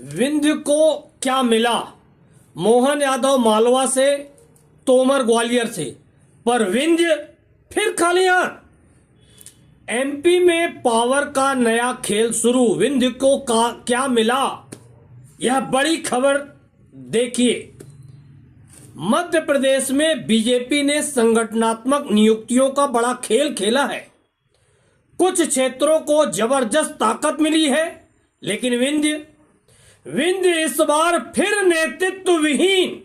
विंध्य को क्या मिला? मोहन यादव मालवा से, तोमर ग्वालियर से, पर विंध्य फिर खाली हाथ। एमपी में पावर का नया खेल शुरू, विंध्य को क्या मिला? यह बड़ी खबर देखिए। मध्य प्रदेश में बीजेपी ने संगठनात्मक नियुक्तियों का बड़ा खेल खेला है। कुछ क्षेत्रों को जबरदस्त ताकत मिली है, लेकिन विंध्य इस बार फिर नेतृत्व विहीन।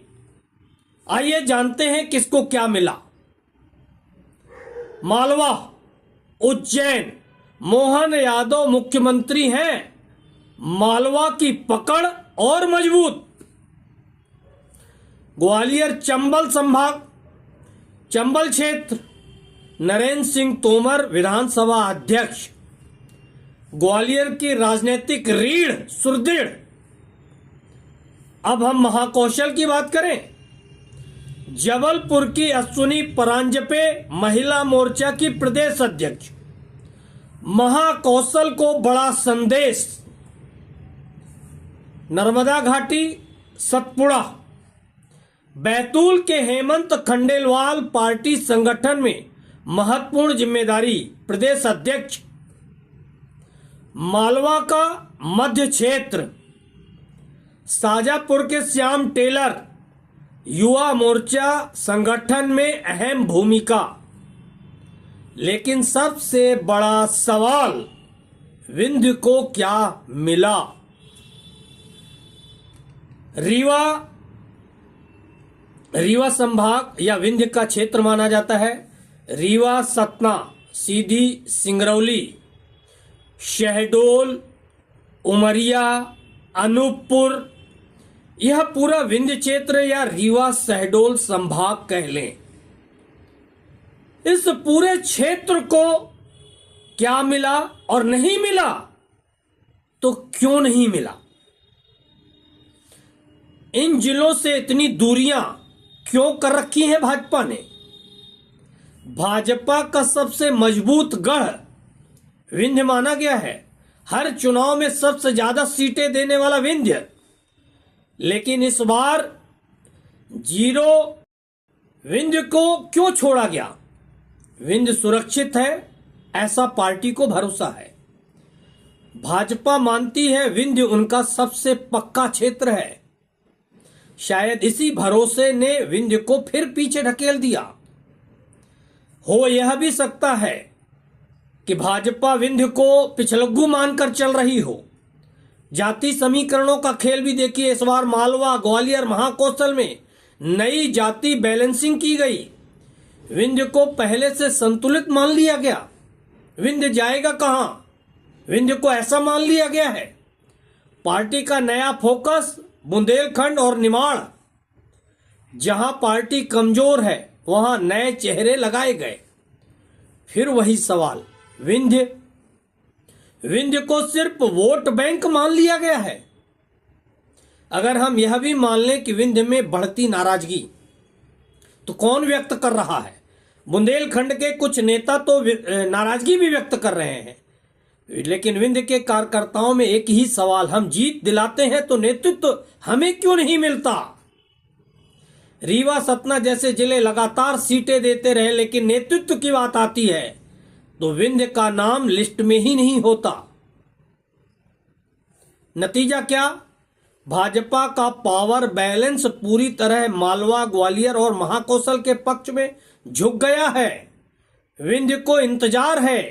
आइए जानते हैं किसको क्या मिला। मालवा, उज्जैन, मोहन यादव मुख्यमंत्री हैं। मालवा की पकड़ और मजबूत। ग्वालियर चंबल संभाग, चंबल क्षेत्र, नरेंद्र सिंह तोमर विधानसभा अध्यक्ष। ग्वालियर की राजनीतिक रीढ़ सुदृढ़। अब हम महाकौशल की बात करें। जबलपुर की अश्विनी परांजपे महिला मोर्चा की प्रदेश अध्यक्ष। महाकौशल को बड़ा संदेश। नर्मदा घाटी, सतपुड़ा, बैतूल के हेमंत खंडेलवाल पार्टी संगठन में महत्वपूर्ण जिम्मेदारी, प्रदेश अध्यक्ष। मालवा का मध्य क्षेत्र, शाजापुर के श्याम टेलर युवा मोर्चा संगठन में अहम भूमिका। लेकिन सबसे बड़ा सवाल, विंध्य को क्या मिला? रीवा संभाग या विंध्य का क्षेत्र माना जाता है। रीवा, सतना, सीधी, सिंगरौली, शहडोल, उमरिया, अनूपपुर, यह पूरा विंध्य क्षेत्र या रीवा शहडोल संभाग कह लें। इस पूरे क्षेत्र को क्या मिला और नहीं मिला तो क्यों नहीं मिला? इन जिलों से इतनी दूरियां क्यों कर रखी हैं भाजपा ने? भाजपा का सबसे मजबूत गढ़ विंध्य माना गया है। हर चुनाव में सबसे ज्यादा सीटें देने वाला विंध्य। लेकिन इस बार जीरो विंध्य को क्यों छोड़ा गया? विंध्य सुरक्षित है, ऐसा पार्टी को भरोसा है। भाजपा मानती है विंध्य उनका सबसे पक्का क्षेत्र है। शायद इसी भरोसे ने विंध्य को फिर पीछे ढकेल दिया। हो यह भी सकता है कि भाजपा विंध्य को पिछलग्गू मानकर चल रही हो। जाति समीकरणों का खेल भी देखिए। इस बार मालवा, ग्वालियर, महाकौशल में नई जाति बैलेंसिंग की गई। विंध्य को पहले से संतुलित मान लिया गया। विंध्य जाएगा कहां? विंध्य को ऐसा मान लिया गया है। पार्टी का नया फोकस बुंदेलखंड और निमाड़। जहां पार्टी कमजोर है वहां नए चेहरे लगाए गए। फिर वही सवाल, विंध्य को सिर्फ वोट बैंक मान लिया गया है। अगर हम यह भी मान लें कि विंध्य में बढ़ती नाराजगी, तो कौन व्यक्त कर रहा है? बुंदेलखंड के कुछ नेता तो नाराजगी भी व्यक्त कर रहे हैं। लेकिन विंध्य के कार्यकर्ताओं में एक ही सवाल, हम जीत दिलाते हैं तो नेतृत्व हमें क्यों नहीं मिलता? रीवा, सतना जैसे जिले लगातार सीटें देते रहे, लेकिन नेतृत्व की बात आती है तो विंध्य का नाम लिस्ट में ही नहीं होता। नतीजा क्या? भाजपा का पावर बैलेंस पूरी तरह मालवा, ग्वालियर और महाकौशल के पक्ष में झुक गया है। विंध्य को इंतजार है,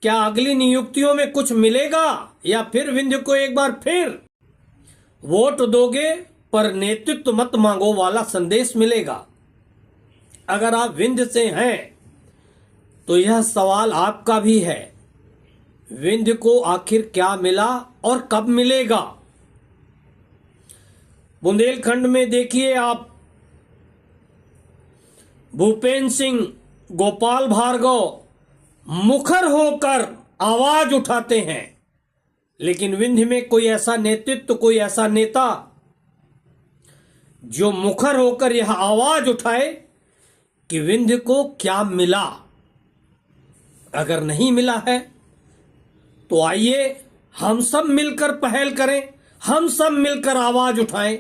क्या अगली नियुक्तियों में कुछ मिलेगा या फिर विंध्य को एक बार फिर वोट दोगे पर नेतृत्व मत मांगो वाला संदेश मिलेगा। अगर आप विंध्य से हैं तो यह सवाल आपका भी है, विंध्य को आखिर क्या मिला और कब मिलेगा? बुंदेलखंड में देखिए आप, भूपेंद्र सिंह, गोपाल भार्गव मुखर होकर आवाज उठाते हैं, लेकिन विंध्य में कोई ऐसा नेतृत्व, कोई ऐसा नेता जो मुखर होकर यह आवाज उठाए कि विंध्य को क्या मिला। अगर नहीं मिला है तो आइए हम सब मिलकर पहल करें, हम सब मिलकर आवाज उठाएं